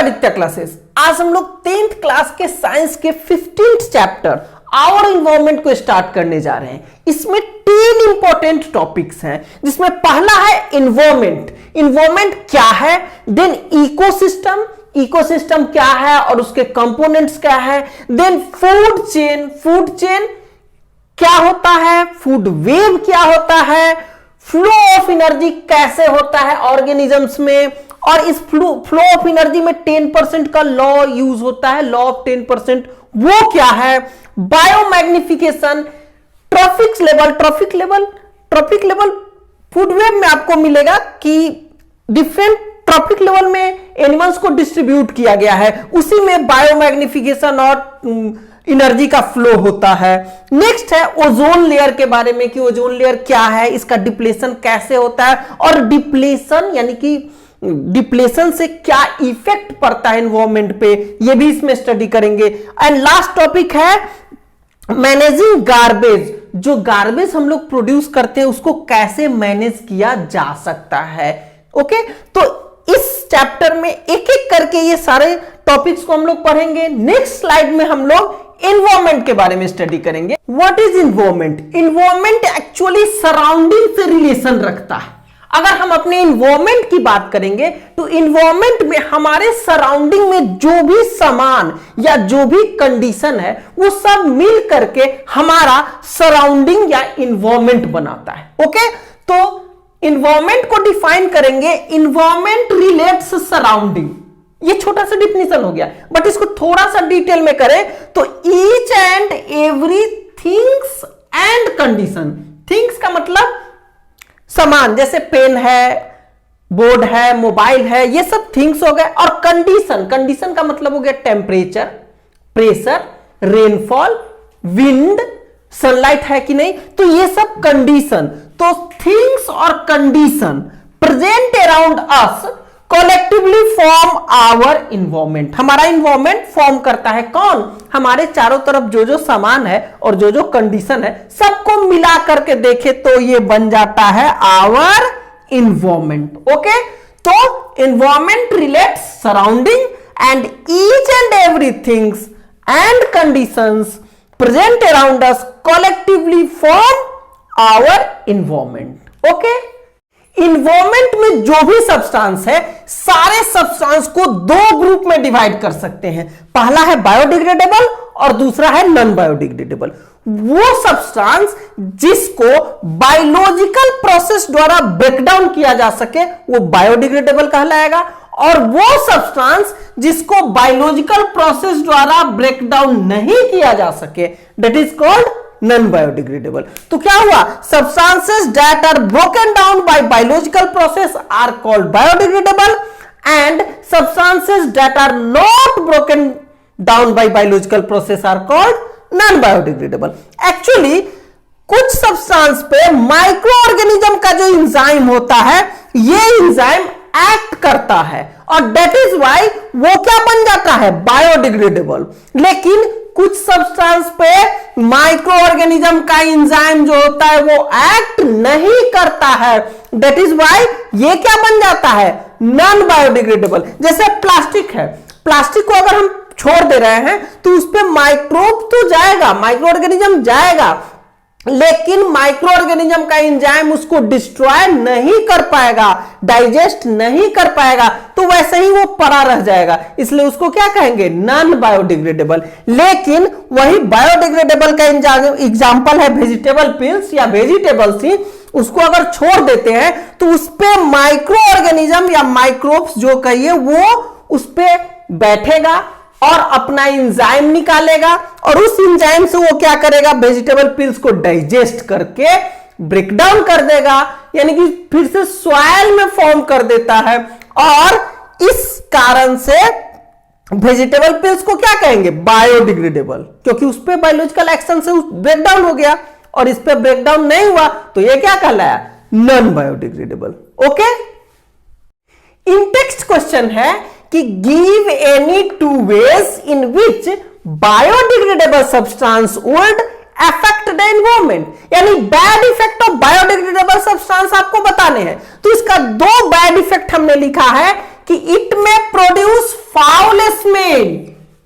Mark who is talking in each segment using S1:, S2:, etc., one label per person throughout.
S1: Aditya classes. आज हम लोग 10th क्लास के साइंस के 15th चैप्टर आवर इन्वायरमेंट को स्टार्ट करने जा रहे हैं। इसमें 3 इंपॉर्टेंट टॉपिक्स हैं, जिसमें पहला है इन्वायरमेंट। इन्वायरमेंट क्या है, देन इकोसिस्टम, इकोसिस्टम क्या है और उसके कंपोनेंट्स क्या है, then food chain, food chain क्या होता है, फूड वेव क्या होता है, फ्लो ऑफ एनर्जी कैसे होता है ऑर्गेनिजम्स में, और इस फ्लो ऑफ एनर्जी में 10% का लॉ यूज होता है, लॉ ऑफ 10%, वो क्या है, biomagnification, trophic level food web में आपको मिलेगा कि डिफरेंट ट्रॉफिक लेवल में एनिमल्स को डिस्ट्रीब्यूट किया गया है, उसी में बायोमैग्निफिकेशन और एनर्जी का फ्लो होता है। नेक्स्ट है ओजोन लेयर के बारे में कि ओजोन लेयर क्या है, इसका डिप्लेशन कैसे होता है, और डिप्लेशन यानी कि डिप्लेशन से क्या इफेक्ट पड़ता है एनवायरमेंट पे, ये भी इसमें स्टडी करेंगे। एंड लास्ट टॉपिक है मैनेजिंग गार्बेज, जो गार्बेज हम लोग प्रोड्यूस करते हैं उसको कैसे मैनेज किया जा सकता है। ओके, तो इस चैप्टर में एक एक करके ये सारे टॉपिक्स को हम लोग पढ़ेंगे। नेक्स्ट स्लाइड में हम लोग एनवायरमेंट के बारे में स्टडी करेंगे। What is environment? Environment actually surrounding से रिलेशन रखता है। अगर हम अपने एनवायरमेंट की बात करेंगे तो एनवायरमेंट में हमारे सराउंडिंग में जो भी सामान या जो भी कंडीशन है वो सब मिल करके हमारा सराउंडिंग या एनवायरमेंट बनाता है। ओके, तो एनवायरमेंट को डिफाइन करेंगे, एनवायरमेंट रिलेट्स सराउंडिंग, ये छोटा सा डिफिनेशन हो गया, बट इसको थोड़ा सा डिटेल में करें तो each and every things and condition. Things का मतलब सामान, जैसे पेन है, बोर्ड है, मोबाइल है, ये सब थिंग्स हो गए। और कंडीशन, कंडीशन का मतलब हो गया temperature, pressure, rainfall, wind, sunlight है कि नहीं, तो ये सब कंडीशन। तो थिंग्स और condition present around us collectively form our environment. हमारा इन्वायरमेंट फॉर्म करता है कौन? हमारे चारों तरफ जो जो सामान है और जो जो कंडीशन है सबको मिला करके देखे तो ये बन जाता है आवर इन्वायरमेंट। ओके, तो environment relates surrounding and each and every things and conditions present around us collectively form our environment. Okay, environment में जो भी सब्सटेंस है सारे सब्सटेंस को 2 ग्रुप में डिवाइड कर सकते हैं। पहला है बायोडिग्रेडेबल और दूसरा है नॉन बायोडिग्रेडेबल। वो सब्सटेंस जिसको बायोलॉजिकल प्रोसेस द्वारा ब्रेकडाउन किया जा सके वो बायोडिग्रेडेबल कहलाएगा, और वो सब्सटेंस जिसको बायोलॉजिकल प्रोसेस द्वारा ब्रेकडाउन नहीं किया जा सके that is called non biodegradable. तो क्या हुआ? Substances that are broken down by biological process are called biodegradable and substances that are not broken down by biological process are called non biodegradable. Actually कुछ substance पे micro organism का जो enzyme होता है ये एंजाइम एक्ट करता है और दैट इज व्हाई वो क्या बन जाता है? बायोडिग्रेडेबल। लेकिन कुछ सब्सटेंस पे माइक्रो ऑर्गेनिज्म का एंजाइम जो होता है वो एक्ट नहीं करता है, दैट इज व्हाई ये क्या बन जाता है? Non biodegradable. जैसे प्लास्टिक है, प्लास्टिक को अगर हम छोड़ दे रहे हैं तो उस पे माइक्रोब तो जाएगा, माइक्रो ऑर्गेनिज्म जाएगा, लेकिन माइक्रो ऑर्गेनिज्म का एंजाइम उसको डिस्ट्रॉय नहीं कर पाएगा, डाइजेस्ट नहीं कर पाएगा, तो वैसे ही वो पड़ा रह जाएगा, इसलिए उसको क्या कहेंगे? Non biodegradable. लेकिन वही बायोडिग्रेडेबल का एग्जांपल है वेजिटेबल पिल्स या वेजिटेबल्स ही, उसको अगर छोड़ देते हैं तो उस पे माइक्रो ऑर्गेनिज्म या माइक्रोब्स जो कहिए वो उस पे बैठेगा और अपना एंजाइम निकालेगा, और उस एंजाइम से वो क्या करेगा? वेजिटेबल पिल्स को डाइजेस्ट करके ब्रेकडाउन कर देगा, यानी कि फिर से सॉइल में फॉर्म कर देता है, और इस कारण से वेजिटेबल पिल्स को क्या कहेंगे? बायोडिग्रेडेबल, क्योंकि उस पे बायोलॉजिकल एक्शन से ब्रेकडाउन हो गया, और इस पे ब्रेकडाउन नहीं हुआ तो ये क्या कहलाया? Non biodegradable. ओके, इन टेक्स्ट क्वेश्चन है कि give any 2 ways in which biodegradable substance would affect the environment, यानी bad effect of biodegradable substance आपको बताने हैं। तो इसका 2 बैड इफेक्ट हमने लिखा है कि इट में प्रोड्यूस फार स्मेल,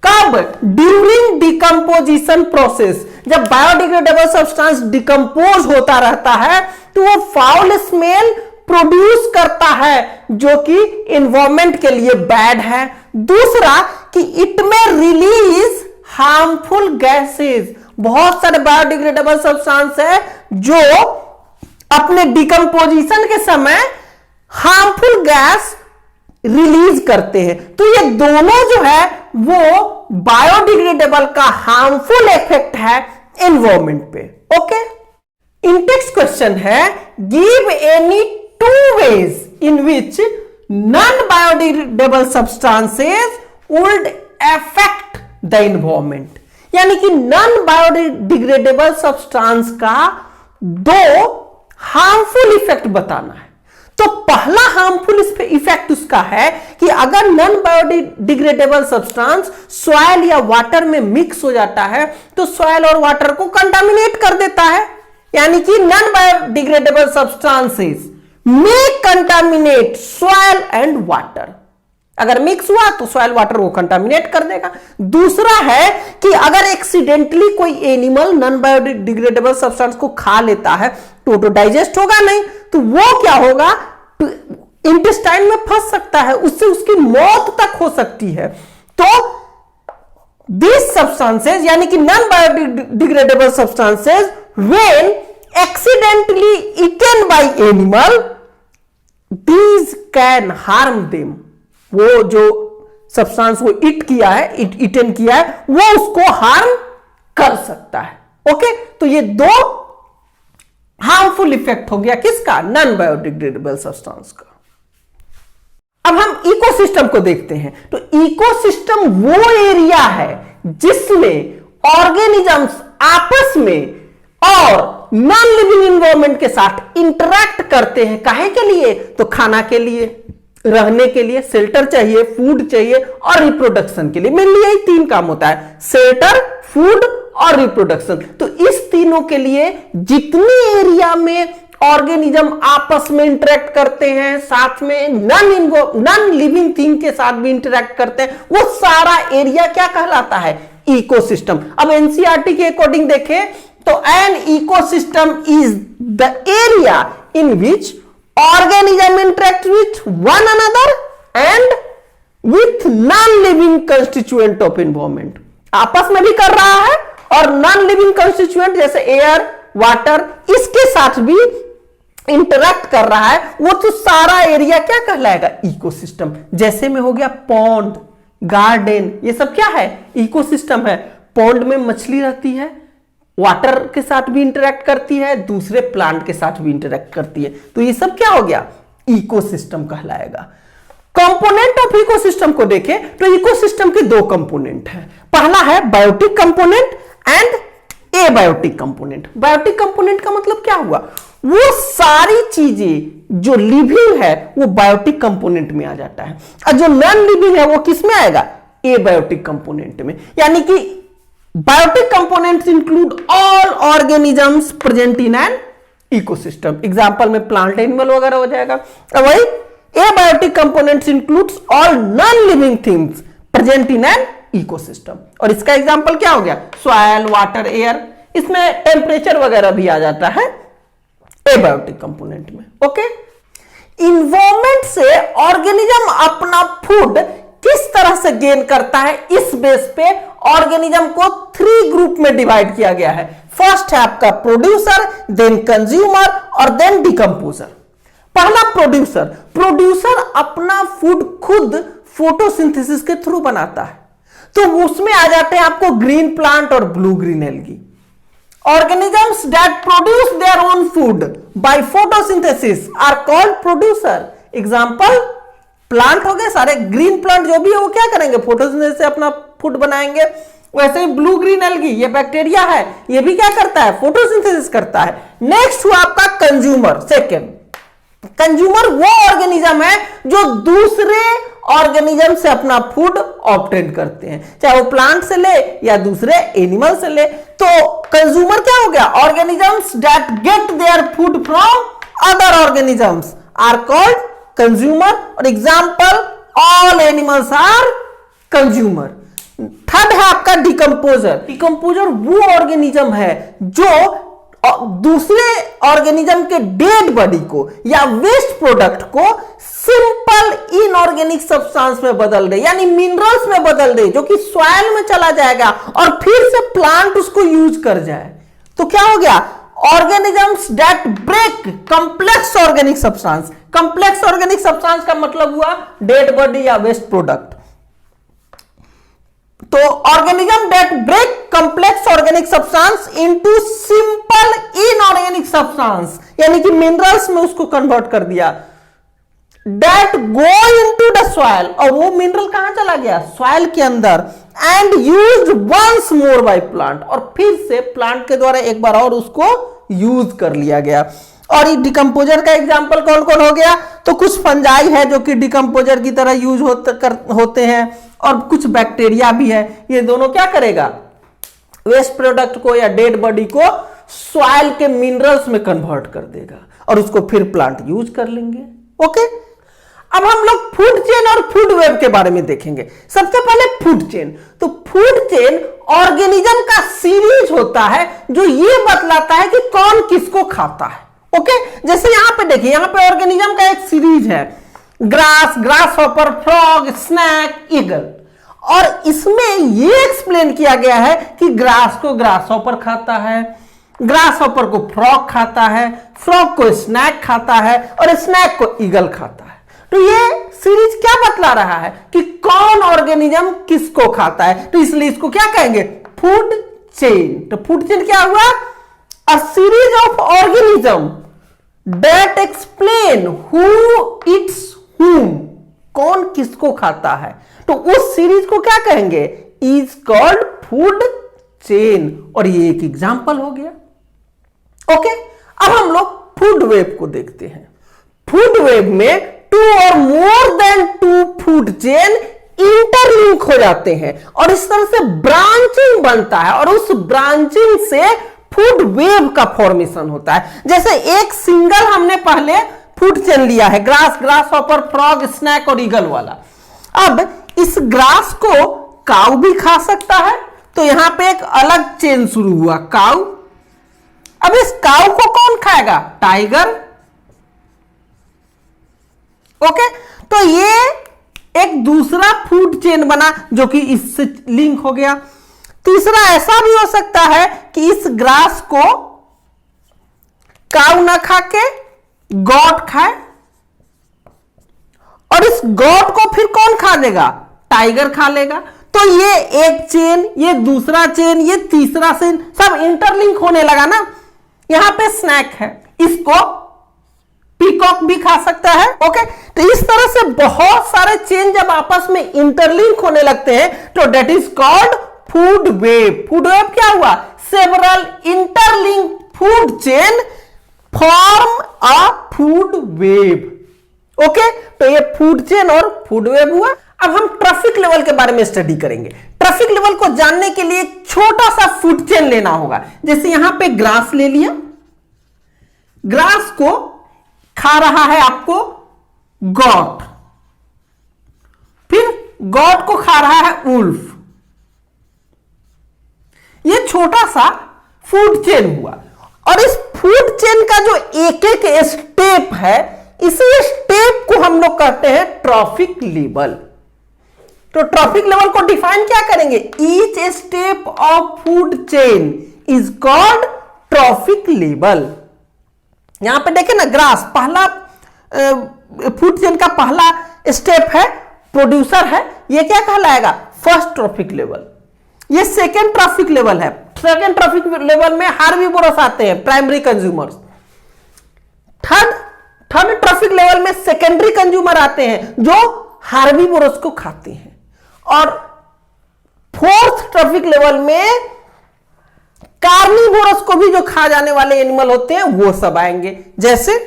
S1: कब? ड्यूरिंग डिकम्पोजिशन प्रोसेस, जब बायोडिग्रेडेबल सब्सटेंस डिकम्पोज होता रहता है तो वो फाउल स्मेल प्रोड्यूस करता है जो कि एनवायरमेंट के लिए बैड है। दूसरा कि इट में रिलीज हार्मफुल गैसेस, बहुत सारे बायोडिग्रेडेबल सब्सटेंस है जो अपने डिकम्पोजिशन के समय हार्मफुल गैस रिलीज करते हैं। तो ये दोनों जो है वो बायोडिग्रेडेबल का हार्मफुल इफेक्ट है एनवायरमेंट पे। ओके, इंटेक्स क्वेश्चन है give any two ways in which non biodegradable substances would affect the environment, यानी कि नॉन बायोडिग्रेडेबल सब्सटेंस का दो हार्मफुल इफेक्ट बताना है। तो पहला हार्मफुल इफेक्ट उसका है कि अगर नॉन बायोडिग्रेडेबल सब्सटेंस सॉइल या वाटर में मिक्स हो जाता है तो सॉइल और वाटर को कंटामिनेट कर देता है, यानी कि नॉन बायोडिग्रेडेबल सब्सटेंसेस में कंटामिनेट सॉइल एंड वाटर। अगर मिक्स हुआ तो सॉइल वाटर को कंटामिनेट कर देगा। दूसरा है कि अगर एक्सीडेंटली कोई एनिमल नॉन बायोडिग्रेडेबल सब्सटेंस को खा लेता है तो डाइजेस्ट होगा नहीं, तो वो क्या होगा, इंटेस्टाइन में फंस सकता है, उससे उसकी मौत तक हो सकती है। तो दिस सब्सटेंसेस यानी कि non biodegradable substances when accidentally eaten by animal these can harm them, वो जो सब्सटेंस वो ईटन किया है वो उसको हार्म कर सकता है। ओके, तो ये दो हार्मफुल इफेक्ट हो गया किसका, नॉन बायोडिग्रेडेबल सब्सटेंस का। अब हम इकोसिस्टम को देखते हैं। तो इकोसिस्टम वो एरिया है जिसमें ऑर्गेनिजम्स आपस में और नॉन लिविंग एनवायरनमेंट के साथ इंटरैक्ट करते हैं। काहे के लिए, तो खाना के लिए, रहने के लिए, शेल्टर चाहिए, फूड चाहिए और रिप्रोडक्शन के लिए। मेनली यही तीन काम होता है, शेल्टर, फूड और रिप्रोडक्शन। तो इस तीनों के लिए जितनी एरिया में ऑर्गेनिज्म आपस में इंटरेक्ट करते हैं, साथ में नॉन लिविंग थिंग के साथ भी इंटरेक्ट करते हैं, वो सारा एरिया क्या कहलाता है, इकोसिस्टम। अब एनसीईआरटी के अकॉर्डिंग देखें तो an ecosystem is the area in which organism interact with one another and with non-living constituent of environment, आपस में भी कर रहा है और नॉन लिविंग कंस्टिट्यूएंट जैसे एयर, वाटर, इसके साथ भी इंटरैक्ट कर रहा है। वो तो सारा एरिया क्या कहलाएगा, इकोसिस्टम। जैसे में हो गया पॉन्ड, गार्डन, ये सब क्या है, इकोसिस्टम है। पॉन्ड में मछली रहती है, वाटर के साथ भी इंटरेक्ट करती है, दूसरे प्लांट के साथ भी इंटरेक्ट करती है, तो ये सब क्या हो गया, इकोसिस्टम कहलाएगा। कंपोनेंट ऑफ इकोसिस्टम को देखें तो इकोसिस्टम के दो कंपोनेंट हैं। पहला है biotic component and abiotic component. Biotic component का मतलब क्या हुआ, वो सारी चीजें जो लिविंग है वो बायोटिक कंपोनेंट में आ जाता है, और जो नॉन लिविंग है वो किस में आएगा, एबायोटिक कंपोनेंट में। यानी कि biotic components include all organisms present in an ecosystem. Example में प्लांट, एनिमल वगैरह हो जाएगा। और वही abiotic components includes all non living things present in an ecosystem. और इसका एग्जांपल क्या हो गया, सॉइल, वाटर, एयर, इसमें टेम्परेचर वगैरह भी आ जाता है एबायोटिक कंपोनेंट में। ओके, इन्वायरमेंट से ऑर्गेनिज्म अपना फूड किस तरह से गेन करता है, इस बेस पे ऑर्गेनिज्म को 3 ग्रुप में डिवाइड किया गया है। फर्स्ट है आपका प्रोड्यूसर, देन कंज्यूमर और देन डिकम्पोजर। पहला प्रोड्यूसर। प्रोड्यूसर अपना फूड खुद फोटोसिंथेसिस के थ्रू बनाता है, तो उसमें आ जाते हैं आपको ग्रीन प्लांट और blue green algae. Organisms that produce their own food by photosynthesis are called producer. Example, plant हो गए सारे, ग्रीन प्लांट जो भी है वो क्या करेंगे, फोटोसिंथेसिस से अपना फूड बनाएंगे। वैसे ही ब्लू ग्रीन एल्गी, ये बैक्टीरिया है, ये भी क्या करता है, फोटोसिंथेसिस करता है। नेक्स्ट हुआ आपका कंज्यूमर। सेकेंड, कंज्यूमर वो ऑर्गेनिज्म है जो दूसरे ऑर्गेनिज्म से अपना फूड ऑब्टेन करते हैं, चाहे वो प्लांट से ले या दूसरे एनिमल से ले। तो कंज्यूमर क्या हो गया, organisms that get their food from other organisms are called consumer. और example, all animals are consumer. Third है आपका डिकम्पोजर। डिकम्पोजर वो ऑर्गेनिज्म है जो दूसरे ऑर्गेनिज्म के डेड बॉडी को या वेस्ट प्रोडक्ट को सिंपल इनऑर्गेनिक सब्सटेंस में बदल दे, यानी मिनरल्स में बदल दे, जो कि सॉइल में चला जाएगा और फिर से प्लांट उसको यूज कर जाए। तो क्या हो गया? Organisms that break complex organic substance. Complex organic substance का मतलब हुआ डेड बॉडी या वेस्ट प्रोडक्ट। तो organism that break complex organic substance into simple inorganic substance, यानी कि मिनरल्स में उसको कन्वर्ट कर दिया। That go into the soil, और वो मिनरल कहां चला गया? सॉइल के अंदर। And used once more by plant, और फिर से प्लांट के द्वारा एक बार और उसको यूज कर लिया गया। और ये डिकम्पोजर का एग्जांपल कौन कौन हो गया? तो कुछ फंजाई है जो कि डिकम्पोजर की तरह यूज होते हैं, और कुछ बैक्टीरिया भी है। ये दोनों क्या करेगा? वेस्ट प्रोडक्ट को या डेड बॉडी को सॉइल के मिनरल्स में कन्वर्ट कर देगा और उसको फिर प्लांट यूज कर लेंगे। ओके, अब हम लोग फूड चेन और फूड वेब के बारे में देखेंगे। सबसे पहले फूड चेन। तो फूड चेन ऑर्गेनिज्म का सीरीज होता है जो ये बतलाता है कि कौन किसको खाता है। ओके, जैसे यहां पे देखिए, यहां पे ऑर्गेनिज्म का एक सीरीज है, grass, grasshopper, frog, snake, eagle. और इसमें यह एक्सप्लेन किया गया है कि ग्रास को ग्रास हॉपर खाता है, ग्रास हॉपर को फ्रॉग खाता है, फ्रॉग को स्नैक खाता है, और स्नैक को ईगल खाता है। तो ये सीरीज क्या बतला रहा है कि कौन ऑर्गेनिज्म किसको खाता है। तो इसलिए इसको क्या कहेंगे? Food chain. तो फूड चेन क्या हुआ? A series of organism that explain who it's whom, कौन किसको खाता है। तो उस सीरीज को क्या कहेंगे? Is called food chain. और ये एक एग्जांपल हो गया। ओके, अब हम लोग फूड वेब को देखते हैं। फूड वेब में टू और more than two food chain interlink हो जाते हैं और इस तरह से ब्रांचिंग बनता है, और उस ब्रांचिंग से फूड वेब का फॉर्मेशन होता है। जैसे एक सिंगल हमने पहले फूड चेन लिया है, grass, grasshopper, frog, snake और ईगल वाला। अब इस ग्रास को काऊ भी खा सकता है, तो यहां पे एक अलग चेन शुरू हुआ, काऊ। अब इस काऊ को कौन खाएगा? टाइगर। ओके, तो ये एक दूसरा फूड चेन बना जो कि इससे लिंक हो गया। तीसरा ऐसा भी हो सकता है कि इस ग्रास को काऊ ना खा के गॉट खाए, और इस गॉट को फिर कौन खा लेगा? टाइगर खा लेगा। तो ये एक चेन, ये दूसरा चेन, ये तीसरा चेन, सब इंटरलिंक होने लगा ना। यहां पे स्नैक है, इसको पीकॉक भी खा सकता है। ओके, तो इस तरह से बहुत सारे चेन जब आपस में इंटरलिंक होने लगते हैं तो that is called food web. Food web क्या हुआ? Several interlink food chain form a food web. Okay, तो ये फूड चेन और फूड वेब हुआ। अब हम ट्रैफिक लेवल के बारे में स्टडी करेंगे। ट्रैफिक लेवल को जानने के लिए छोटा सा फूड चेन लेना होगा। जैसे यहां पे ग्रास ले लिया, ग्रास को खा रहा है आपको गॉट, फिर गॉट को खा रहा है उल्फ। ये छोटा सा फूड चेन हुआ, और इस फूड चेन का जो एक एक स्टेप है, इसी स्टेप को हम लोग कहते हैं ट्रॉफिक लेवल। तो ट्रॉफिक लेवल को डिफाइन क्या करेंगे? Each step of food chain is called trophic level. यहां पे देखें ना, ग्रास पहला फूड चेन का पहला स्टेप है, प्रोड्यूसर है, ये क्या कहलाएगा? First trophic level. ये सेकेंड ट्रॉफिक लेवल है। सेकेंड ट्रॉफिक लेवल में हार्बिवोरस आते हैं, primary consumers. Third trophic level में सेकेंडरी कंज्यूमर आते हैं जो हार्बिवोरस को खाते हैं, और फोर्थ ट्रॉफिक लेवल में कार्निवोरस को भी जो खा जाने वाले एनिमल होते हैं वो सब आएंगे, जैसे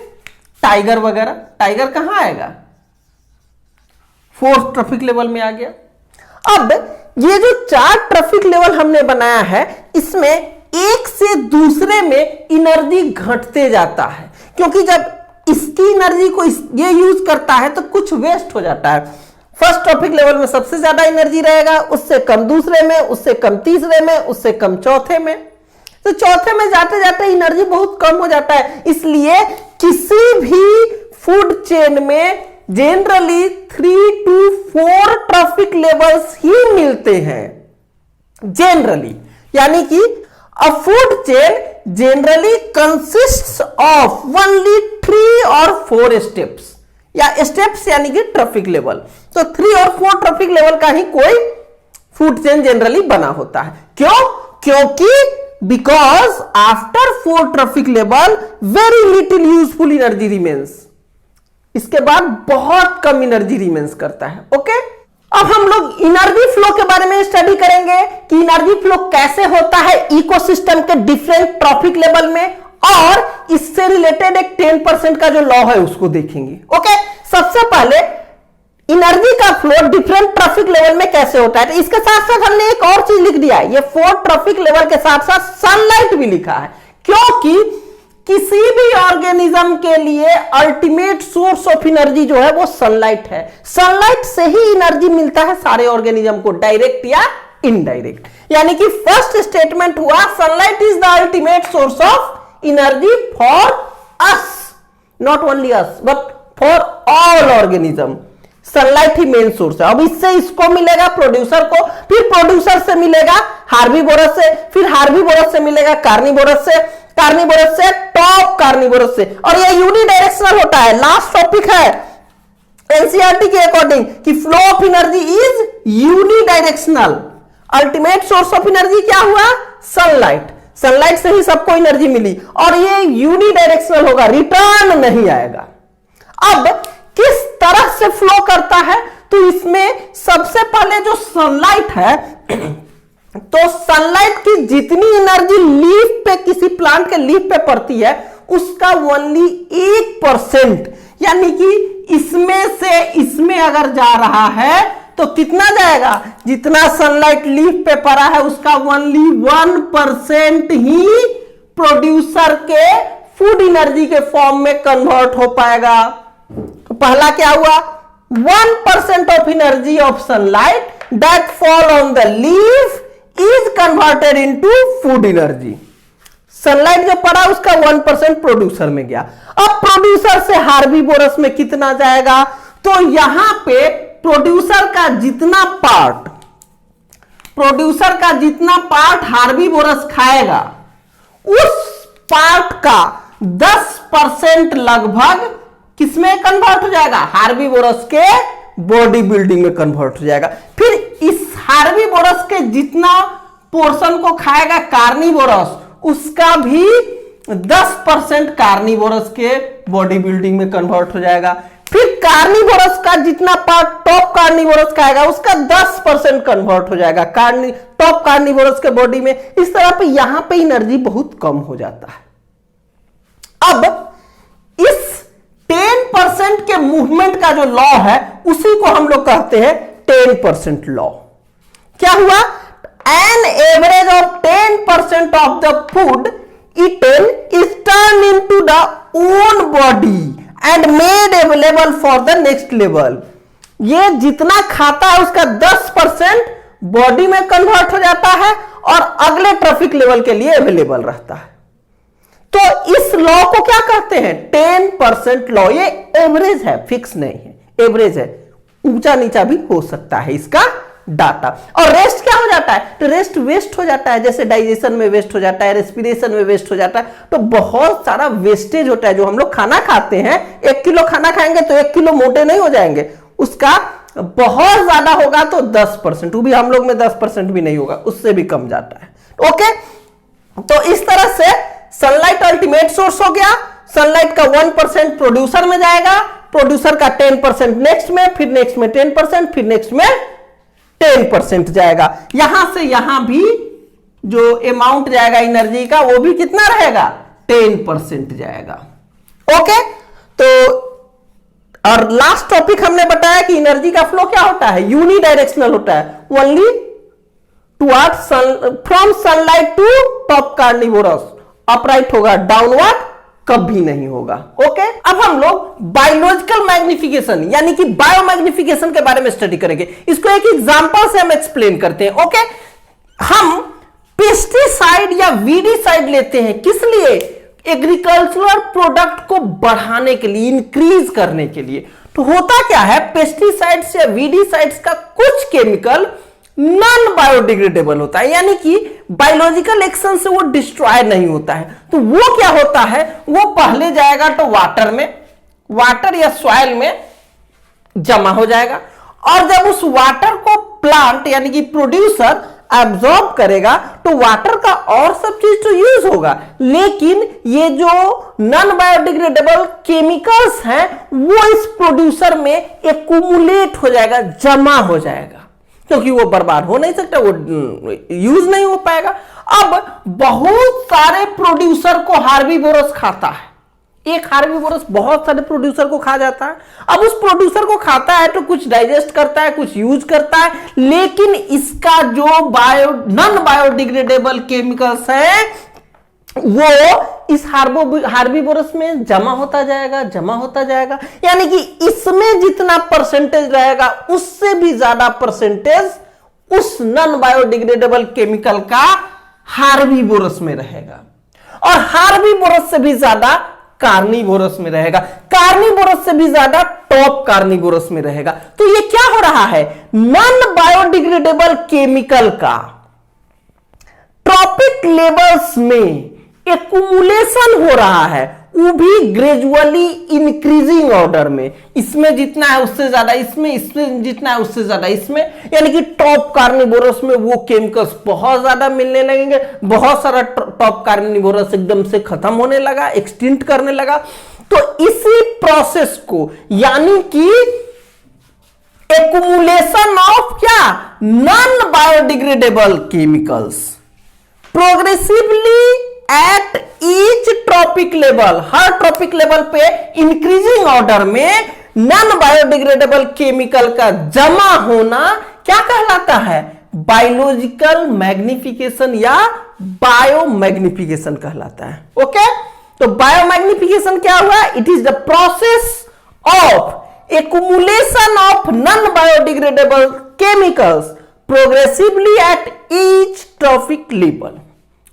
S1: टाइगर वगैरह। टाइगर कहां आएगा? फोर्थ ट्रॉफिक लेवल में आ गया। अब ये जो 4 ट्रैफिक लेवल हमने बनाया है, इसमें एक से दूसरे में एनर्जी घटते जाता है, क्योंकि जब इसकी एनर्जी को ये यूज करता है तो कुछ वेस्ट हो जाता है। फर्स्ट ट्रॉफिक लेवल में सबसे ज्यादा एनर्जी रहेगा, उससे कम दूसरे में, उससे कम तीसरे में, उससे कम चौथे में। तो चौथे में जाते जाते एनर्जी बहुत कम हो जाता है। इसलिए किसी भी फूड चेन में जनरली 3 to 4 ट्रॉफिक लेवल्स ही मिलते हैं जनरली, यानी कि अ food chain generally consists of only 3 और 4 स्टेप्स, या स्टेप्स यानी कि ट्रॉफिक लेवल। तो 3 और 4 ट्रॉफिक लेवल का ही कोई फूड चेन जनरली बना होता है। क्यों? क्योंकि because after 4 trophic level very little useful energy remains, इसके बाद बहुत कम एनर्जी रिमेन्स करता है। ओके, अब हम लोग एनर्जी फ्लो के बारे में स्टडी करेंगे कि एनर्जी फ्लो कैसे होता है इकोसिस्टम के डिफरेंट ट्रॉफिक लेवल में, और इससे रिलेटेड एक 10% का जो लॉ है उसको देखेंगे। ओके, सबसे पहले एनर्जी का फ्लो डिफरेंट ट्रॉफिक लेवल में कैसे होता है। तो इसके साथ साथ हमने एक और चीज लिख दिया है, ये 4 ट्रॉफिक लेवल के साथ साथ सनलाइट भी लिखा है, क्योंकि किसी भी ऑर्गेनिज्म के लिए अल्टीमेट सोर्स ऑफ एनर्जी जो है वो सनलाइट है। सनलाइट से ही एनर्जी मिलता है सारे ऑर्गेनिज्म को, डायरेक्ट या इनडायरेक्ट। यानी कि फर्स्ट स्टेटमेंट हुआ sunlight is the ultimate source of energy for us, not only us but for all organism. Sunlight he main source है। अब इससे इसको मिलेगा प्रोड्यूसर को, फिर प्रोड्यूसर से मिलेगा हार्बीवोरस से, फिर हार्बीवोरस से मिलेगा कार्निवोरस से, कार्निवोरस से टॉप कार्निवोरस से, और ये यूनिडायरेक्शनल होता है। लास्ट टॉपिक है एनसीईआरटी के अकॉर्डिंग कि flow of energy is unidirectional. Ultimate source of energy क्या हुआ? सनलाइट। सनलाइट से ही सबको एनर्जी मिली, और ये यूनिडायरेक्शनल होगा, रिटर्न नहीं आएगा। अब किस तरह से फ्लो करता है? तो इसमें सबसे पहले जो सनलाइट है, तो सनलाइट की जितनी एनर्जी लीफ पे, किसी प्लांट के लीफ पे पड़ती है, उसका ओनली 1%, यानी कि इसमें से इसमें अगर जा रहा है तो कितना जाएगा? जितना सनलाइट लीफ पे पड़ा है उसका ओनली 1% ही प्रोड्यूसर के फूड एनर्जी के फॉर्म में कन्वर्ट हो पाएगा। तो पहला क्या हुआ? 1% of energy of sunlight that fall on the leaf is converted into food energy. Sunlight जो पड़ा उसका 1% प्रोड्यूसर में गया। अब प्रोड्यूसर से हार्बीवोरस में कितना जाएगा? तो यहां पे प्रोड्यूसर का जितना पार्ट हार्बीवोरस खाएगा, उस पार्ट का 10% लगभग किसमें कन्वर्ट हो जाएगा? हार्बीवोरस के बॉडी बिल्डिंग में कन्वर्ट हो जाएगा। फिर इस हार्बीवोरस के जितना पोर्शन को खाएगा कार्निवोरस, उसका भी 10% कार्निवोरस के बॉडी बिल्डिंग में कन्वर्ट हो जाएगा। फिर कार्निवोरस का जितना पार्ट टॉप कार्निवोरस खाएगा, उसका 10% कन्वर्ट हो जाएगा टॉप कार्निवोरस के बॉडी में। इस तरह पे यहां पे एनर्जी बहुत कम हो जाता है। अब इस 10% के मूवमेंट का जो लॉ है उसी को हम लोग कहते हैं 10% लॉ। क्या हुआ? An average of 10% of the food eaten is turned into the own body and made available for the next level। ये जितना खाता है उसका 10% बॉडी में कन्वर्ट हो जाता है और अगले ट्रॉफिक लेवल के लिए अवेलेबल रहता है। तो इस लॉ को क्या कहते हैं? 10% लॉ। ये एवरेज है, फिक्स नहीं है, एवरेज है, ऊंचा नीचा भी हो सकता है इसका डाटा। और रेस्ट क्या हो जाता है? तो रेस्ट वेस्ट हो जाता है, जैसे डाइजेशन में वेस्ट हो जाता है, रेस्पिरेशन में वेस्ट हो जाता है। तो बहुत सारा वेस्टेज होता है। जो हम लोग खाना खाते हैं, 1 किलो खाना खाएंगे तो 1 किलो मोटे नहीं हो जाएंगे, उसका बहुत ज्यादा होगा तो 10%, वो भी हम लोग में 10% भी नहीं होगा, उससे भी कम जाता है। ओके, तो इस तरह से सनलाइट अल्टीमेट सोर्स हो गया। सनलाइट का 1% प्रोड्यूसर में जाएगा, प्रोड्यूसर का 10% नेक्स्ट में, फिर नेक्स्ट में 10%, फिर नेक्स्ट में 10% जाएगा। यहां से यहां भी जो अमाउंट जाएगा एनर्जी का वो भी कितना रहेगा? 10% जाएगा। ओके, तो और लास्ट टॉपिक हमने बताया कि एनर्जी का फ्लो क्या होता है? यूनिडायरेक्शनल होता है, only towards from sunlight to top carnivorous. Upright होगा, डाउनवर्ड कभी नहीं होगा। ओके, अब हम लोग बायोलॉजिकल मैग्निफिकेशन यानी कि बायोमैग्निफिकेशन के बारे में स्टडी करेंगे। इसको एक एग्जांपल से हम एक्सप्लेन करते हैं। ओके, हम पेस्टिसाइड या वीडीसाइड लेते हैं किस लिए? एग्रीकल्चरल प्रोडक्ट को बढ़ाने के लिए, इंक्रीज करने के लिए। तो होता क्या है, पेस्टिसाइड्स या वीडीसाइड्स का कुछ केमिकल नॉन बायोडिग्रेडेबल होता है, यानी कि बायोलॉजिकल एक्शन से वो डिस्ट्रॉय नहीं होता है। तो वो क्या होता है, वो पहले जाएगा तो वाटर में, वाटर या सॉइल में जमा हो जाएगा, और जब उस वाटर को प्लांट यानी कि प्रोड्यूसर एब्जॉर्ब करेगा तो वाटर का और सब चीज तो यूज होगा, लेकिन ये जो नॉन बायोडिग्रेडेबल केमिकल्स हैं वो इस प्रोड्यूसर में एक्यूमुलेट हो जाएगा, जमा हो जाएगा, क्योंकि वो बर्बाद हो नहीं सकता, वो यूज नहीं हो पाएगा। अब बहुत सारे प्रोड्यूसर को हार्बीवोरस खाता है, एक हार्बीवोरस बहुत सारे प्रोड्यूसर को खा जाता है। अब उस प्रोड्यूसर को खाता है तो कुछ डाइजेस्ट करता है, कुछ यूज करता है, लेकिन इसका जो नॉन बायोडिग्रेडेबल केमिकल्स है वो इस हार्बीवोरस में जमा होता जाएगा, जमा होता जाएगा, यानी कि इसमें जितना परसेंटेज रहेगा उससे भी ज्यादा परसेंटेज उस नॉन बायोडिग्रेडेबल केमिकल का हार्बीवोरस में रहेगा, और हार्बीवोरस से भी ज्यादा कार्निवोरस में रहेगा, कार्निवोरस से भी ज्यादा टॉप कार्निवोरस में रहेगा। तो ये क्या हो रहा है, नॉन बायोडिग्रेडेबल केमिकल का ट्रॉपिक लेवल्स में एक्यूमुलेशन हो रहा है, वो भी ग्रेजुअली इंक्रीजिंग ऑर्डर में, इसमें जितना है उससे ज्यादा इसमें, इसमें जितना है उससे ज्यादा इसमें, यानी कि टॉप कार्निवोरस में वो केमिकल्स बहुत ज्यादा मिलने लगेंगे, बहुत सारा टॉप कार्निवोरस एकदम से खत्म होने लगा, एक्सटिंक्ट करने लगा। तो इसी प्रोसेस को यानी कि एक्यूमुलेशन ऑफ क्या, non biodegradable chemicals progressively at each trophic level, her trophic level पे इंक्रीजिंग ऑर्डर में नॉन बायोडिग्रेडेबल केमिकल का जमा होना क्या कहलाता है, बायोलॉजिकल मैग्निफिकेशन या बायोमैग्निफिकेशन कहलाता है। ओके, तो बायोमैग्निफिकेशन क्या हुआ, it is the process of accumulation of non biodegradable chemicals progressively at each trophic level.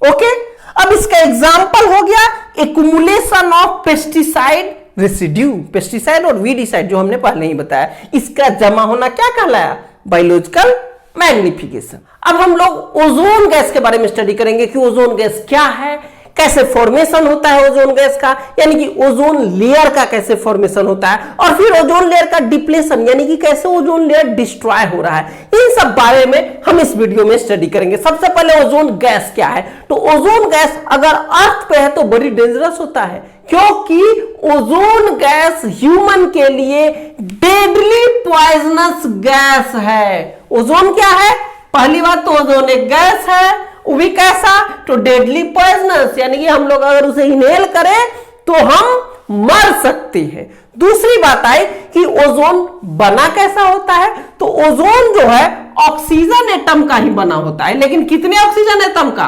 S1: Okay, अब इसका एग्जाम्पल हो गया accumulation of pesticide residue, pesticide और वीडीसाइड जो हमने पहले ही बताया, इसका जमा होना क्या कहलाया, बायोलॉजिकल मैग्निफिकेशन। अब हम लोग ओजोन गैस के बारे में स्टडी करेंगे कि ओजोन गैस क्या है, कैसे फॉर्मेशन होता है ओजोन गैस का, यानी कि ओजोन लेयर का कैसे फॉर्मेशन होता है, और फिर ओजोन लेयर का डिप्लेशन यानी कि कैसे ओजोन लेयर डिस्ट्रॉय हो रहा है, इन सब बारे में हम इस वीडियो में स्टडी करेंगे। सबसे पहले ओजोन गैस क्या है, तो ओजोन गैस अगर अर्थ पे है तो बड़ी डेंजरस होता है, क्योंकि ओजोन गैस ह्यूमन के लिए डेडली पॉइजनस गैस है। ओजोन क्या है, पहली बात तो ओजोन एक गैस है, वो भी कैसा, तो डेडली पॉइजनस, यानी कि हम लोग अगर उसे इनहेल करें तो हम मर सकते हैं। दूसरी बात आई कि ओजोन बना कैसा होता है, तो ओजोन जो है ऑक्सीजन एटम का ही बना होता है, लेकिन कितने ऑक्सीजन एटम का,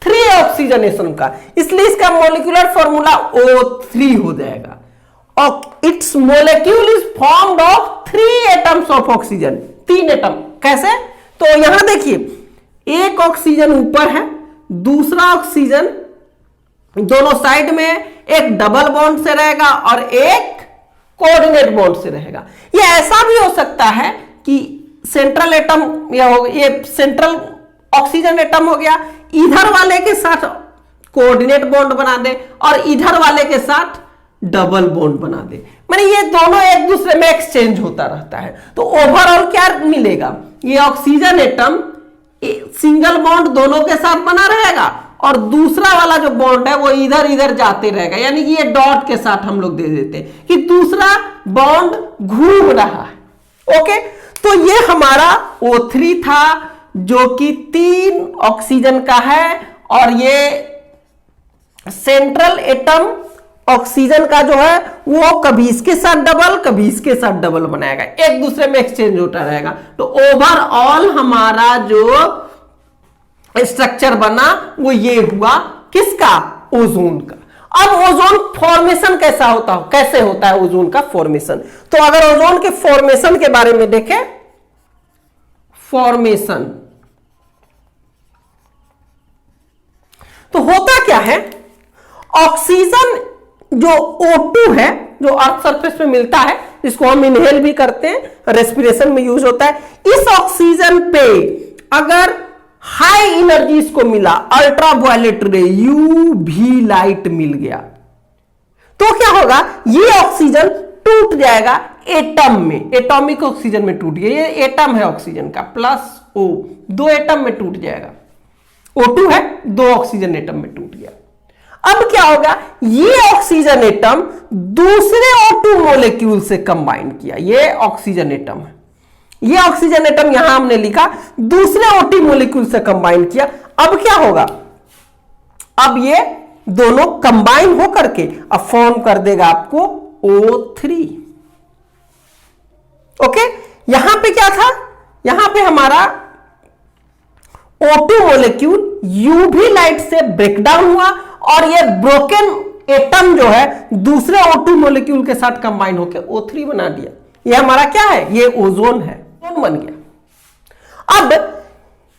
S1: 3 ऑक्सीजन एटम का, इसलिए इसका मॉलिक्यूलर फॉर्मूला O3 हो जाएगा। It's molecule is formed of 3 atoms of oxygen, 3 atom. कैसे, तो यहां देखिए एक ऑक्सीजन ऊपर है, दूसरा ऑक्सीजन दोनों साइड में एक डबल बॉन्ड से रहेगा और एक कोऑर्डिनेट बॉन्ड से रहेगा। ये ऐसा भी हो सकता है कि सेंट्रल एटम या ये सेंट्रल ऑक्सीजन एटम हो गया, इधर वाले के साथ कोऑर्डिनेट बॉन्ड बना दे और इधर वाले के साथ डबल बॉन्ड बना दे, माने ये दोनों एक दूसरे में एक्सचेंज होता रहता है। तो ओवरऑल क्या मिलेगा, ये ऑक्सीजन एटम सिंगल बॉन्ड दोनों के साथ बना रहेगा और दूसरा वाला जो बॉन्ड है वो इधर इधर जाते रहेगा, यानी कि ये डॉट के साथ हम लोग दे देते हैं कि दूसरा बॉन्ड घूम रहा है। ओके, तो ये हमारा O3 था जो कि 3 ऑक्सीजन का है, और ये सेंट्रल एटम ऑक्सीजन का जो है वो कभी इसके साथ डबल कभी इसके साथ डबल बनाएगा, एक दूसरे में एक्सचेंज होता रहेगा। तो ओवरऑल हमारा जो स्ट्रक्चर बना वो ये हुआ, किसका, ओजोन का। अब ओजोन फॉर्मेशन कैसे होता है ओजोन का फॉर्मेशन? तो अगर ओजोन के फॉर्मेशन के बारे में देखें, फॉर्मेशन तो होता क्या है, ऑक्सीजन जो O2 है जो अर्थ सरफेस में मिलता है, जिसको हम इनहेल भी करते हैं, रेस्पिरेशन में यूज होता है, इस ऑक्सीजन पे अगर हाई एनर्जी इसको मिला, अल्ट्रा वायलेट रे यूवी लाइट मिल गया, तो क्या होगा, ये ऑक्सीजन टूट जाएगा एटम में, एटॉमिक ऑक्सीजन में टूट गया, ये एटम है ऑक्सीजन का प्लस O, 2 एटम में टूट जाएगा, O2 है, 2 ऑक्सीजन एटम में टूट गया। अब क्या होगा, ये ऑक्सीजन एटम दूसरे O2 मॉलिक्यूल से कंबाइन किया, ये ऑक्सीजन एटम है, ये ऑक्सीजन एटम यहां हमने लिखा दूसरे O2 मॉलिक्यूल से कंबाइन किया। अब क्या होगा, अब ये दोनों कंबाइन होकर के अब फॉर्म कर देगा आपको O3। ओके, यहां पे क्या था, यहां पे हमारा O2 मॉलिक्यूल यूवी लाइट से ब्रेकडाउन हुआ और ये ब्रोकन एटम जो है दूसरे O2 मॉलिक्यूल के साथ कंबाइन होकर O3 बना दिया। ये हमारा क्या है, ये ओजोन है, ओजोन बन गया। अब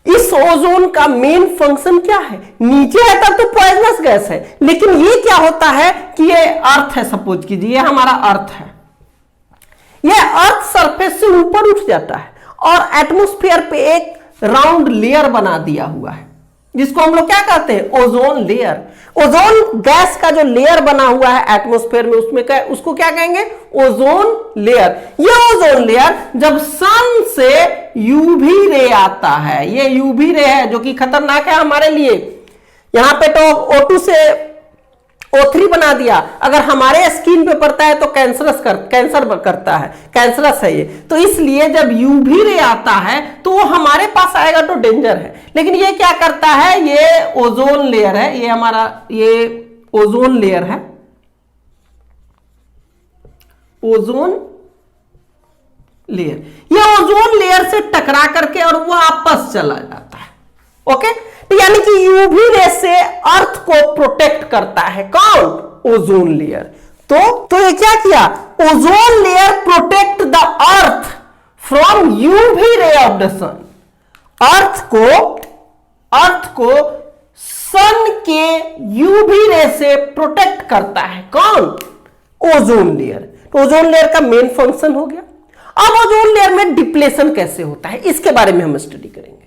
S1: इस ओजोन का मेन फंक्शन क्या है, नीचे है तब तो पॉइजनस गैस है, लेकिन ये क्या होता है कि ये अर्थ है, सपोज कीजिए ये हमारा अर्थ है, ये अर्थ सरफेस से ऊपर उठ जाता है और एटमॉस्फेयर पे एक राउंड लेयर बना दिया हुआ है, जिसको हम लोग क्या कहते हैं, ओजोन लेयर। ओजोन गैस का जो लेयर बना हुआ है एटमॉस्फेयर में, उसमें क्या, उसको क्या कहेंगे, ओजोन लेयर। ये ओजोन लेयर जब सन से यूवी रे आता है, ये यूवी रे है जो कि खतरनाक है हमारे लिए, यहां पे तो O2 से O3 बना दिया, अगर हमारे स्किन पे पड़ता है तो कैंसर करता है, कैंसरस है ये, तो इसलिए जब यूवी रे आता है तो वो हमारे पास आएगा तो डेंजर है। लेकिन ये क्या करता है, ये ओजोन लेयर है, ये हमारा ये ओजोन लेयर है, ओजोन लेयर, ये ओजोन लेयर से टकरा करके और वो वापस चला जाता है। ओके, तो यानी कि यूवी रे से अर्थ को प्रोटेक्ट करता है कौन, ओजोन लेयर। तो ये क्या किया, ozone layer protect the earth from UV ray of the sun. Earth को सन के यूवी रे से प्रोटेक्ट करता है कौन, ओजोन लेयर। तो ओजोन लेयर का मेन फंक्शन हो गया। अब ओजोन लेयर में डिप्लेशन कैसे होता है, इसके बारे में हम स्टडी करेंगे।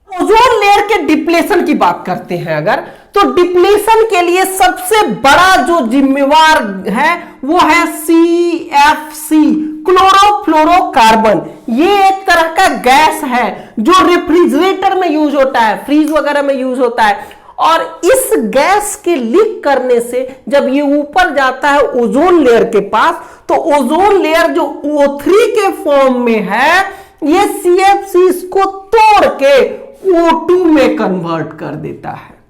S1: ओजोन लेयर के डिप्लेशन की बात करते हैं अगर, तो डिप्लेशन के लिए सबसे बड़ा जो जिम्मेवार है वो है CFC, क्लोरोफ्लोरोकार्बन। ये एक तरह का गैस है जो रेफ्रिजरेटर में यूज होता है, फ्रीज वगैरह में यूज होता है, और इस गैस के लीक करने से जब ये ऊपर जाता है ओजोन लेयर के पास, तो ओजोन लेयर जो O3 के फॉर्म में है, ये CFC इसको तोड़ के O2 में कन्वर्ट कर देता है।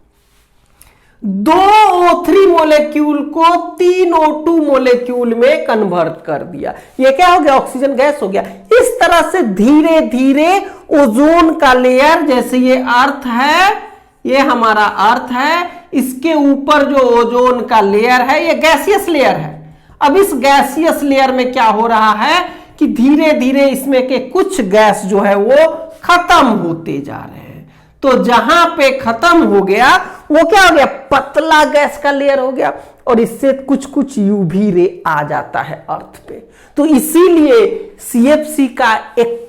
S1: 2 O3 मॉलिक्यूल को 3 O2 मॉलिक्यूल में कन्वर्ट कर दिया। ये क्या हो गया, ऑक्सीजन गैस हो गया। इस तरह से धीरे धीरे ओजोन का लेयर, जैसे ये अर्थ है, ये हमारा अर्थ है, इसके ऊपर जो ओजोन का लेयर है ये गैसियस लेयर है। अब इस गैसियस लेयर में क्या हो रहा है कि धीरे धीरे इसमें के कुछ गैस जो है वो खत्म होते जा रहे हैं। तो जहां पे खत्म हो गया वो क्या हो गया, पतला गैस का लेयर हो गया, और इससे कुछ कुछ यूवी रे आ जाता है अर्थ पे। तो इसीलिए CFC का एक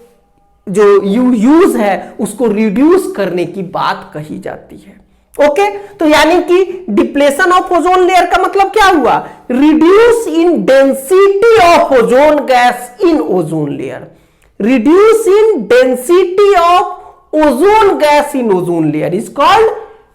S1: जो यूज है उसको रिड्यूस करने की बात कही जाती है। ओके, तो यानी कि डिप्लेशन ऑफ ओजोन लेयर का मतलब क्या हुआ, reduce in density of ozone gas in ozone layer. Reduce in density of ozone gas in ozone layer is called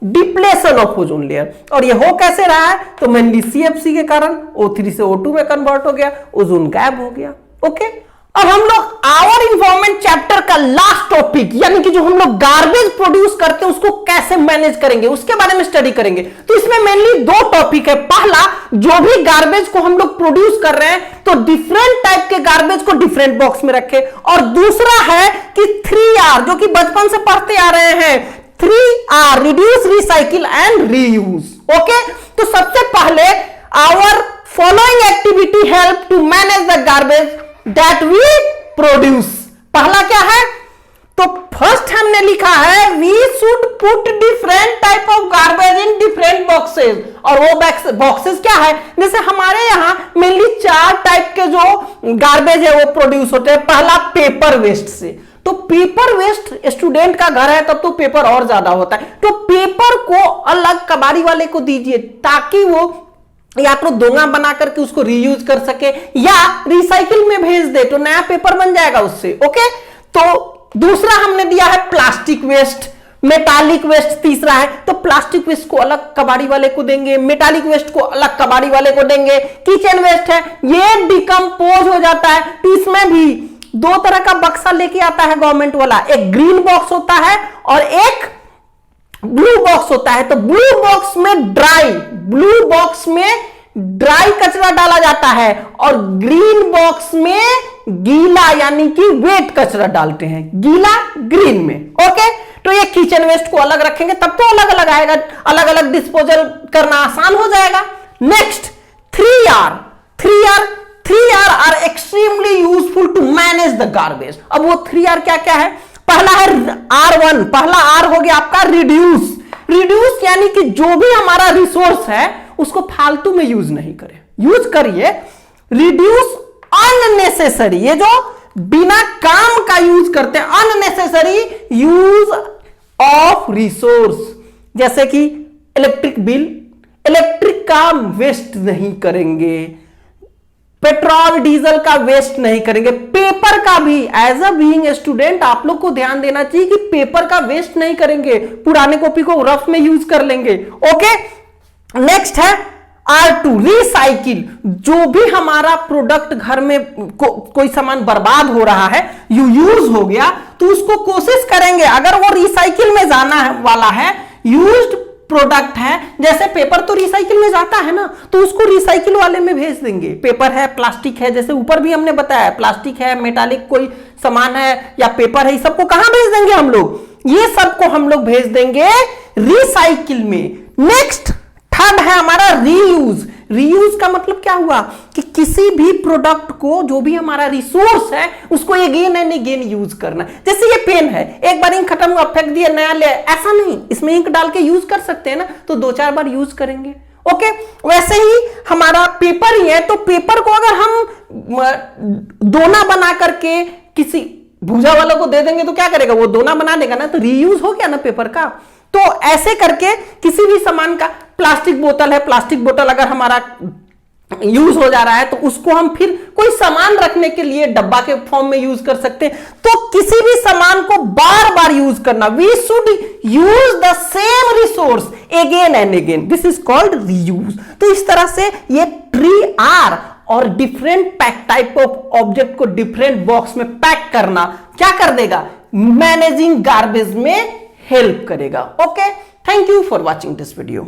S1: depletion of ozone layer. और ये हो कैसे रहा है, तो मेनली CFC के कारण O3 से O2 में कन्वर्ट हो गया, ओजोन गायब हो गया। ओके, अब हम लोग आवर इन्वायरमेंट चैप्टर का लास्ट टॉपिक, यानी कि जो हम लोग गार्बेज प्रोड्यूस करते हैं उसको कैसे मैनेज करेंगे उसके बारे में स्टडी करेंगे। तो इसमें मेनली 2 टॉपिक है। पहला, जो भी गार्बेज को हम लोग प्रोड्यूस कर रहे हैं तो डिफरेंट टाइप के गार्बेज को डिफरेंट बॉक्स में रखें, और दूसरा है कि 3R, जो कि बचपन से पढ़ते आ रहे हैं, 3R, reduce, recycle and reuse. Okay, तो सबसे पहले our following activity help to manage the garbage that we produce. पहला क्या है, तो फर्स्ट हमने लिखा है we should put different type of garbage in different boxes. और वो बॉक्सेस क्या है, जैसे हमारे यहां मेनली 4 टाइप के जो गार्बेज है वो प्रोड्यूस होते हैं। पहला पेपर वेस्ट से, तो पेपर वेस्ट स्टूडेंट का घर है तब तो पेपर और ज्यादा होता है, तो पेपर को अलग कबाड़ी वाले को दीजिए ताकि वो या तो दोंगा बना करके उसको रीयूज कर सके या रिसाइकिल में भेज दे तो नया पेपर बन जाएगा उससे। ओके, तो दूसरा हमने दिया है प्लास्टिक वेस्ट, मेटालिक वेस्ट तीसरा है, तो प्लास्टिक वेस्ट को अलग कबाड़ी वाले को देंगे, मेटालिक वेस्ट को अलग कबाड़ी वाले को देंगे। किचन वेस्ट है, ये डिकम्पोज हो जाता है, तो इसमें भी 2 तरह का बक्सा लेके आता है गवर्नमेंट वाला, एक ग्रीन बॉक्स होता है और एक ब्लू बॉक्स होता है। तो ब्लू बॉक्स में ड्राई कचरा डाला जाता है और ग्रीन बॉक्स में गीला यानी कि वेट कचरा डालते हैं, गीला ग्रीन में। ओके, तो ये किचन वेस्ट को अलग रखेंगे तब तो अलग अलग आएगा, अलग अलग डिस्पोजल करना आसान हो जाएगा। Next 3R are extremely useful to manage the garbage. अब वो 3R क्या क्या है, पहला है R1, पहला R हो गया आपका रिड्यूस। रिड्यूस यानी कि जो भी हमारा रिसोर्स है उसको फालतू में यूज नहीं करें, यूज करिए। रिड्यूस अननेसेसरी, ये जो बिना काम का यूज करते हैं, अननेसेसरी यूज ऑफ रिसोर्स, जैसे कि इलेक्ट्रिक बिल, इलेक्ट्रिक का वेस्ट नहीं करेंगे, पेट्रोल डीजल का वेस्ट नहीं करेंगे, पेपर का भी। एज अ बीइंग स्टूडेंट आप लोग को ध्यान देना चाहिए कि पेपर का वेस्ट नहीं करेंगे, पुराने कॉपी को रफ में यूज कर लेंगे। ओके, नेक्स्ट है R2 रिसाइकिल। जो भी हमारा प्रोडक्ट घर में कोई सामान बर्बाद हो रहा है, यूज हो गया, तो उसको कोशिश करेंगे अगर वो रिसाइकिल में जाना वाला है, यूज्ड प्रोडक्ट है, जैसे पेपर तो रिसाइकिल में जाता है ना, तो उसको रिसाइकिल वाले में भेज देंगे। पेपर है, प्लास्टिक है, जैसे ऊपर भी हमने बताया प्लास्टिक है, मेटालिक कोई सामान है या पेपर है, सबको कहां भेज देंगे हम लोग, ये सबको हम लोग भेज देंगे रिसाइकिल में। नेक्स्ट थर्ड है हमारा रीयूज। रीयूज का मतलब क्या हुआ कि किसी भी प्रोडक्ट को, जो भी हमारा रिसोर्स है, उसको अगेन एंड अगेन यूज करना। जैसे ये पेन है, एक बार इंक खत्म हुआ फेंक दिया, नया ले, ऐसा नहीं, इसमें इंक डाल के यूज कर सकते हैं ना, तो 2-4 बार यूज करेंगे। ओके, वैसे ही हमारा पेपर ही है, तो पेपर को अगर हम दोना बना करके किसी भूजा वालों को दे देंगे तो क्या करेगा, वो दोना बना देगा ना, तो रीयूज हो गया ना पेपर का। तो ऐसे करके किसी भी सामान का, प्लास्टिक बोतल है, प्लास्टिक बोतल अगर हमारा यूज हो जा रहा है तो उसको हम फिर कोई सामान रखने के लिए डब्बा के फॉर्म में यूज कर सकते हैं। तो किसी भी सामान को बार बार यूज करना, we should use the same resource again and again, this is called reuse. तो इस तरह से ये 3R और different pack type of object को डिफरेंट बॉक्स में पैक करना क्या कर देगा, मैनेजिंग गार्बेज में हेल्प करेगा। Okay, thank you for watching this video.